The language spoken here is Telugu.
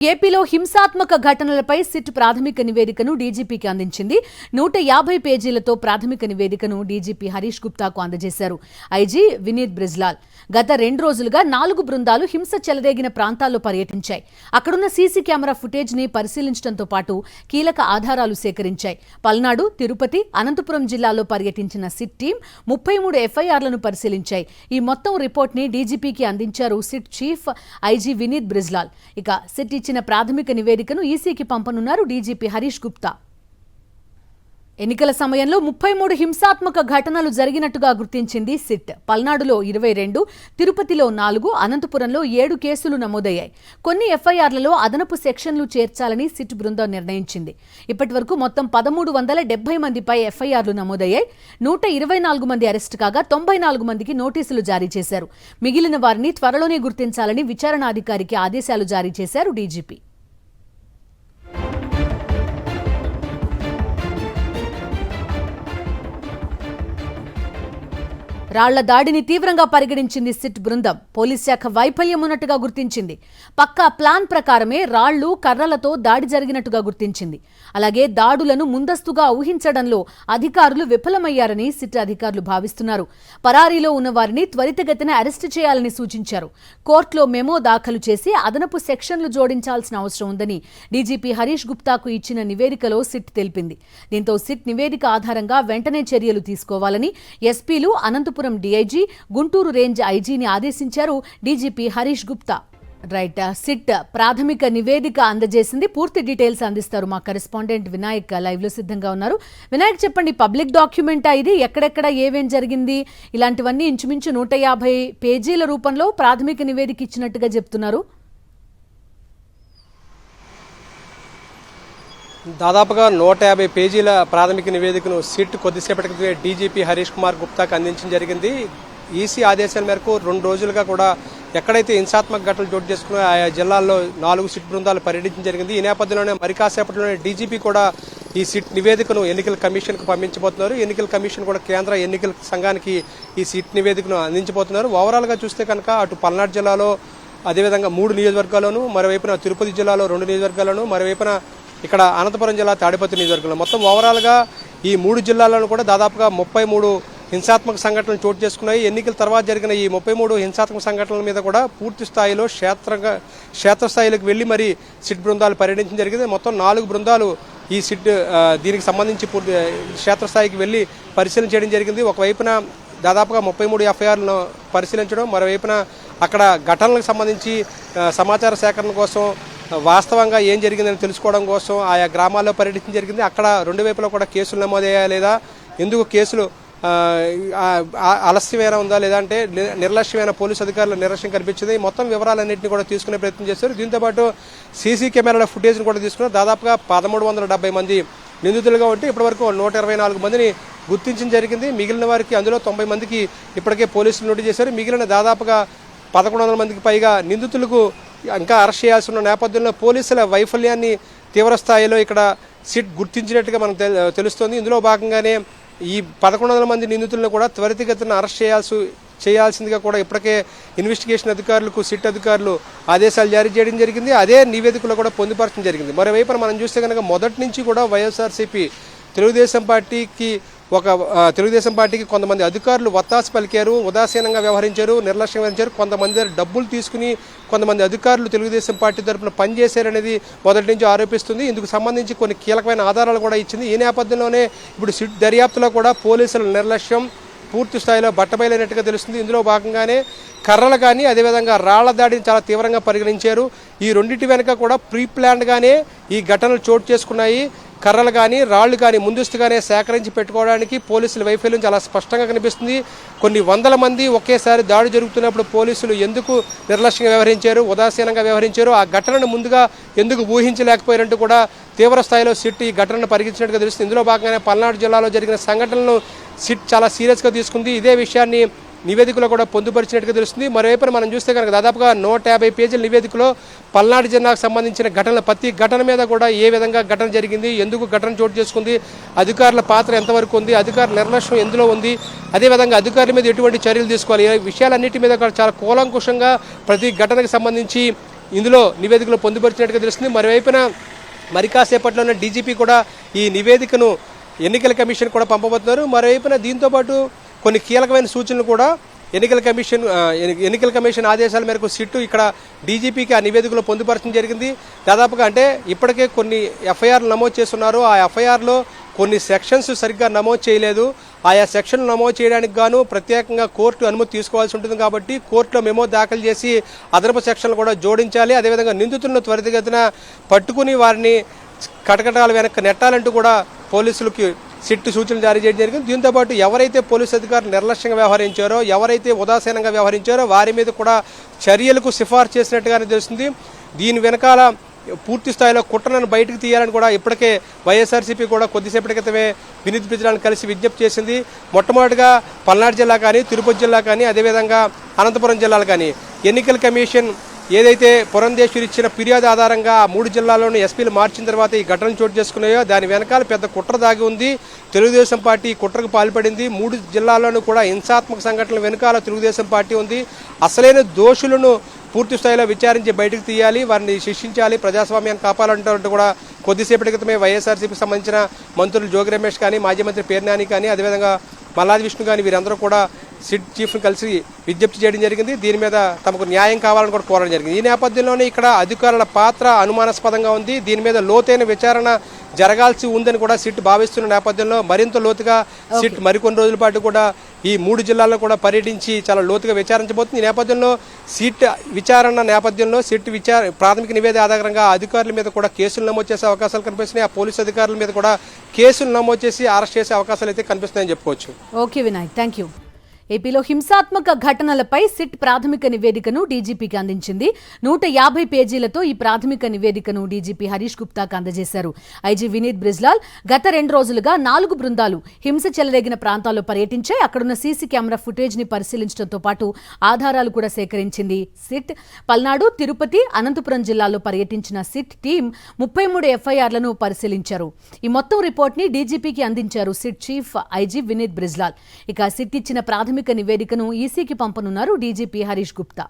ఏపీలో హింసాత్మక ఘటనలపై సిట్ ప్రాథమిక నివేదికను డీజీపీకి అందించింది. 150 పేజీలతో ప్రాథమిక నివేదికను డీజీపీ హరీష్ గుప్తాకు అందజేశారు ఐజీ వినీత్ బ్రిజ్లాల్. గత 2 రోజులుగా 4 బృందాలు హింస చెలరేగిన ప్రాంతాల్లో పర్యటించాయి. అక్కడున్న సీసీ కెమెరా ఫుటేజ్ ని పరిశీలించడంతో పాటు కీలక ఆధారాలు సేకరించాయి. పల్నాడు, తిరుపతి, అనంతపురం జిల్లాల్లో పర్యటించిన సిట్ టీం 33 ఎఫ్ఐఆర్లను పరిశీలించాయి. ఈ మొత్తం రిపోర్ట్ ని డీజీపీకి అందించారు SIT chief IG Vineet Brijlal. ఇక సిట్ ఇచ్చిన ప్రాథమిక నివేదికను ఈసీకి పంపనున్నారు డీజీపీ హరీష్ గుప్తా. ఎన్నికల సమయంలో 33 హింసాత్మక ఘటనలు జరిగినట్టుగా గుర్తించింది సిట్. పల్నాడులో 22, తిరుపతిలో 4, అనంతపురంలో 7 కేసులు నమోదయ్యాయి. కొన్ని ఎఫ్ఐఆర్లలో అదనపు సెక్షన్లు చేర్చాలని సిట్ బృందం నిర్ణయించింది. ఇప్పటి వరకు మొత్తం 1370 మందిపై ఎఫ్ఐఆర్లు నమోదయ్యాయి. 124 మంది అరెస్టు కాగా 94 మందికి నోటీసులు జారీ చేశారు. మిగిలిన వారిని త్వరలోనే గుర్తించాలని విచారణాధికారికి ఆదేశాలు జారీ చేశారు డీజీపీ. రాళ్ల దాడిని తీవ్రంగా పరిగణించింది సిట్ బృందం. పోలీస్ శాఖ వైఫల్యం ఉన్నట్టుగా గుర్తించింది. పక్కా ప్లాన్ ప్రకారమే రాళ్లు, కర్రలతో దాడి జరిగినట్టుగా గుర్తించింది. అలాగే దాడులను ముందస్తుగా ఊహించడంలో అధికారులు విఫలమయ్యారని సిట్ అధికారులు భావిస్తున్నారు. పరారీలో ఉన్న వారిని త్వరితగతిన అరెస్టు చేయాలని సూచించారు. కోర్టులో మెమో దాఖలు చేసి అదనపు సెక్షన్లు జోడించాల్సిన అవసరం ఉందని డీజీపీ హరీష్ గుప్తాకు ఇచ్చిన నివేదికలో సిట్ తెలిపింది. దీంతో సిట్ నివేదిక ఆధారంగా వెంటనే చర్యలు తీసుకోవాలని ఎస్పీలు, అనంతపురం డీఐజీ, గుంటూరు రేంజ్ ఐజీని ఆదేశించారు DGP Harish Gupta. Right, SIT ప్రాథమిక నివేదిక అందజేసింది. పూర్తి డీటెయిల్స్ అందిస్తారు మా కరెస్పాండెంట్ వినాయక్ లైవ్ లో సిద్ధంగా ఉన్నారు. వినాయక్, చెప్పండి, పబ్లిక్ డాక్యుమెంటా ఇది? ఎక్కడెక్కడ ఏమేం జరిగింది? ఇలాంటివన్నీ ఇంచుమించు 150 పేజీల రూపంలో ప్రాథమిక నివేదిక ఇచ్చినట్టుగా చెప్తున్నారు. దాదాపుగా 150 పేజీల ప్రాథమిక నివేదికను సిట్ కొద్దిసేపటి క్రితమే డీజీపీ హరీష్ కుమార్ గుప్తాకు అందించడం జరిగింది. ఈసీ ఆదేశాల మేరకు 2 రోజులుగా కూడా ఎక్కడైతే హింసాత్మక ఘటనలు చోటు చేసుకున్నాయో ఆయా జిల్లాల్లో 4 సిట్ బృందాలు పర్యటించడం జరిగింది. ఈ నేపథ్యంలోనే మరి కాసేపట్లోనే డీజీపీ కూడా ఈ సిట్ నివేదికను ఎన్నికల కమిషన్కు పంపించబోతున్నారు. ఎన్నికల కమిషన్ కూడా కేంద్ర ఎన్నికల సంఘానికి ఈ సిట్ నివేదికను అందించబోతున్నారు. ఓవరాల్గా చూస్తే కనుక అటు పల్నాడు జిల్లాలో అదేవిధంగా 3 నియోజకవర్గాల్లోనూ, మరోవైపున తిరుపతి జిల్లాలో 2 నియోజకవర్గాల్లోనూ, మరోవైపున ఇక్కడ అనంతపురం జిల్లా తాడిపత్రి నియోజకవర్గంలో మొత్తం ఓవరాల్గా ఈ 3 జిల్లాలను కూడా దాదాపుగా 33 హింసాత్మక సంఘటనలు చోటు చేసుకున్నాయి. ఎన్నికల తర్వాత జరిగిన ఈ 33 హింసాత్మక సంఘటనల మీద కూడా పూర్తి స్థాయిలో క్షేత్రస్థాయిలోకి వెళ్లి మరి సిట్ బృందాలు పర్యటించడం జరిగింది. మొత్తం 4 బృందాలు ఈ సిట్ దీనికి సంబంధించి పూర్తి క్షేత్రస్థాయికి వెళ్లి పరిశీలన చేయడం జరిగింది. ఒకవైపున దాదాపుగా 33 ఎఫ్ఐఆర్లను పరిశీలించడం, మరోవైపున అక్కడ ఘటనలకు సంబంధించి సమాచార సేకరణ కోసం, వాస్తవంగా ఏం జరిగిందని తెలుసుకోవడం కోసం ఆయా గ్రామాల్లో పర్యటించడం జరిగింది. అక్కడ 2 వైపులో కూడా కేసులు నమోదయ్యా లేదా, ఎందుకు కేసులు ఆలస్యమైన ఉందా లేదంటే నిర్లక్ష్యమైన పోలీసు అధికారుల నిర్లక్ష్యం కనిపించింది. మొత్తం వివరాలన్నింటినీ కూడా తీసుకునే ప్రయత్నం చేశారు. దీంతోపాటు సీసీ కెమెరాల ఫుటేజ్ను కూడా తీసుకున్నారు. దాదాపుగా 1370 మంది నిందితులుగా ఉంటే ఇప్పటివరకు 124 మందిని గుర్తించడం జరిగింది. మిగిలిన వారికి అందులో 90 మందికి ఇప్పటికే పోలీసులు నోటీస్ చేశారు. మిగిలిన దాదాపుగా 1100 మందికి పైగా నిందితులకు ఇంకా అరెస్ట్ చేయాల్సి ఉన్న నేపథ్యంలో పోలీసుల వైఫల్యాన్ని తీవ్రస్థాయిలో ఇక్కడ సిట్ గుర్తించినట్టుగా మనకు తెలుస్తోంది. ఇందులో భాగంగానే ఈ 1100 మంది నిందితులను కూడా త్వరితగతిన అరెస్ట్ చేయాల్సిందిగా కూడా ఇప్పటికే ఇన్వెస్టిగేషన్ అధికారులకు సిట్ అధికారులు ఆదేశాలు జారీ చేయడం జరిగింది. అదే నివేదికలో కూడా పొందుపరచడం జరిగింది. మరోవైపున మనం చూస్తే కనుక మొదటి నుంచి కూడా వైఎస్ఆర్సీపీ తెలుగుదేశం పార్టీకి కొంతమంది అధికారులు వత్తాసు పలికారు, ఉదాసీనంగా వ్యవహరించారు, నిర్లక్ష్యం వహించారు. కొంతమంది డబ్బులు తీసుకుని కొంతమంది అధికారులు తెలుగుదేశం పార్టీ తరఫున పనిచేశారనేది మొదటి నుంచి ఆరోపిస్తుంది. ఇందుకు సంబంధించి కొన్ని కీలకమైన ఆధారాలు కూడా ఇచ్చింది. ఈ నేపథ్యంలోనే ఇప్పుడు సిట్ దర్యాప్తులో కూడా పోలీసుల నిర్లక్ష్యం పూర్తి స్థాయిలో బట్టబయలైనట్టుగా తెలుస్తుంది. ఇందులో భాగంగానే కర్రలు కానీ అదేవిధంగా రాళ్ల దాడిని చాలా తీవ్రంగా పరిగణించారు. ఈ రెండింటి వెనుక కూడా ప్రీ ప్లాన్డ్గానే ఈ ఘటనలు చోటు చేసుకున్నాయి. కర్రలు కానీ రాళ్లు కానీ ముందస్తుగానే సేకరించి పెట్టుకోవడానికి పోలీసుల వైఫల్యం చాలా స్పష్టంగా కనిపిస్తుంది. కొన్ని వందల మంది ఒకేసారి దాడి జరుగుతున్నప్పుడు పోలీసులు ఎందుకు నిర్లక్ష్యంగా వ్యవహరించారు, ఉదాసీనంగా వ్యవహరించారు, ఆ ఘటనను ముందుగా ఎందుకు ఊహించలేకపోయారంటూ కూడా తీవ్ర స్థాయిలో సిట్ ఈ ఘటనను పరిగణించినట్టుగా తెలుస్తుంది. ఇందులో భాగంగానే పల్నాడు జిల్లాలో జరిగిన సంఘటనలను సిట్ చాలా సీరియస్గా తీసుకుంది. ఇదే విషయాన్ని నివేదికలో కూడా పొందుపరిచినట్టుగా తెలుస్తుంది. మరోవైపు మనం చూస్తే కనుక దాదాపుగా 150 పేజీల నివేదికలో పల్నాడు జిల్లాకు సంబంధించిన ఘటనల ప్రతి ఘటన మీద కూడా ఏ విధంగా ఘటన జరిగింది, ఎందుకు ఘటన చోటు చేసుకుంది, అధికారుల పాత్ర ఎంతవరకు ఉంది, అధికారుల నిర్లక్ష్యం ఎందులో ఉంది, అదేవిధంగా అధికారుల మీద ఎటువంటి చర్యలు తీసుకోవాలి, ఈ విషయాలన్నిటి మీద చాలా కూలంకుషంగా ప్రతి ఘటనకు సంబంధించి ఇందులో నివేదికలో పొందుపరిచినట్టుగా తెలుస్తుంది. మరోవైపున మరి కాసేపట్లోనే డీజీపీ కూడా ఈ నివేదికను ఎన్నికల కమిషన్ కూడా పంపబోతున్నారు. మరోవైపున దీంతోపాటు కొన్ని కీలకమైన సూచనలు కూడా ఎన్నికల కమిషన్ ఆదేశాల మేరకు సిట్టు ఇక్కడ డీజీపీకి ఆ నివేదికలో పొందుపరచడం జరిగింది. దాదాపుగా అంటే ఇప్పటికే కొన్ని ఎఫ్ఐఆర్లు నమోదు చేస్తున్నారు. ఆ ఎఫ్ఐఆర్లో కొన్ని సెక్షన్స్ సరిగ్గా నమోదు చేయలేదు. ఆయా సెక్షన్లు నమోదు చేయడానికి గాను ప్రత్యేకంగా కోర్టు అనుమతి తీసుకోవాల్సి ఉంటుంది. కాబట్టి కోర్టులో మెమో దాఖలు చేసి అదనపు సెక్షన్లు కూడా జోడించాలి. అదేవిధంగా నిందితులను త్వరితగతిన పట్టుకుని వారిని కటకటాల వెనక్కి నెట్టాలంటూ కూడా పోలీసులకి సిట్టు సూచనలు జారీ చేయడం జరిగింది. దీంతోపాటు ఎవరైతే పోలీసు అధికారులు నిర్లక్ష్యంగా వ్యవహరించారో, ఎవరైతే ఉదాసీనంగా వ్యవహరించారో వారి మీద కూడా చర్యలకు సిఫార్సు చేసినట్టుగానే తెలుస్తుంది. దీని వెనకాల పూర్తి స్థాయిలో కుట్రను బయటకు తీయాలని కూడా ఇప్పటికే వైఎస్ఆర్సీపీ కూడా కొద్దిసేపటి క్రితమే వినీత్ బ్రిజ్లాల్ని కలిసి విజ్ఞప్తి చేసింది. మొట్టమొదటిగా పల్నాడు జిల్లా కానీ, తిరుపతి జిల్లా కానీ, అదేవిధంగా అనంతపురం జిల్లాలు కానీ ఎన్నికల కమిషన్ ఏదైతే పురంధేశ్వరి ఇచ్చిన ఫిర్యాదు ఆధారంగా ఆ 3 జిల్లాల్లోనూ ఎస్పీలు మార్చిన తర్వాత ఈ ఘటనలు చోటు చేసుకున్నాయో దాని వెనకాల పెద్ద కుట్ర దాగి ఉంది. తెలుగుదేశం పార్టీ కుట్రకు పాల్పడింది. 3 జిల్లాల్లోనూ కూడా హింసాత్మక సంఘటనల వెనకాల తెలుగుదేశం పార్టీ ఉంది. అసలైన దోషులను పూర్తి స్థాయిలో విచారించి బయటకు తీయాలి, వారిని శిక్షించాలి, ప్రజాస్వామ్యాన్ని కాపాడాలంటూ కూడా కొద్దిసేపటి క్రితమే వైఎస్ఆర్సీపీకి సంబంధించిన మంత్రులు జోగి రమేష్ కానీ, మాజీ మంత్రి పేర్నాని కానీ, అదేవిధంగా మల్లాది విష్ణు కానీ వీరందరూ కూడా సిట్ చీఫ్ను కలిసి విజ్ఞప్తి చేయడం జరిగింది. దీని మీద తమకు న్యాయం కావాలని కూడా కోరడం జరిగింది. ఈ నేపథ్యంలోనే ఇక్కడ అధికారుల పాత్ర అనుమానాస్పదంగా ఉంది. దీని మీద లోతైన విచారణ జరగాల్సి ఉందని కూడా సిట్ భావిస్తున్న నేపథ్యంలో మరింత లోతుగా సిట్ మరికొన్ని రోజుల పాటు కూడా ఈ 3 జిల్లాల్లో కూడా పర్యటించి చాలా లోతుగా విచారించబోతుంది. ఈ నేపథ్యంలో సిట్ విచారణ నేపథ్యంలో ప్రాథమిక నివేదిక ఆధారంగా అధికారుల మీద కూడా కేసులు నమోదు చేసే అవకాశాలు కనిపిస్తున్నాయి. ఆ పోలీసు అధికారుల మీద కూడా కేసులు నమోదు చేసి అరెస్ట్ చేసే అవకాశాలు అయితే కనిపిస్తున్నాయని చెప్పుకోవచ్చు. Okay Vinayak, thank you. ఏపీలో హింసాత్మక ఘటనలపై సిట్ ప్రాథమిక నివేదికను డీజీపీకి అందించింది. 150 పేజీలతో ఈ ప్రాథమిక నివేదికను డీజీపీ హరీష్ గుప్తాకు అందజేశారు. ఐజీ వినీత్ బ్రిజ్లాల్ గత 2 రోజులుగా 4 బృందాలు హింస చెలరేగిన ప్రాంతాల్లో పర్యటించాయి. అక్కడున్న సీసీ కెమెరా ఫుటేజ్ ని పరిశీలించడంతో పాటు ఆధారాలు కూడా సేకరించింది. సిట్ పల్నాడు, తిరుపతి, అనంతపురం జిల్లాల్లో పర్యటించిన సిట్ టీం 33 ఎఫ్ఐఆర్లను పరిశీలించారు. ఈ మొత్తం రిపోర్ట్ ని డీజీపీకి అందించారు SIT chief IG Vineet Brijlal. ఇక సిట్ ఇచ్చిన ప్రాథమిక నివేదికను ఈసీకి పంపనున్నారు డీజీపీ హరీష్ గుప్తా.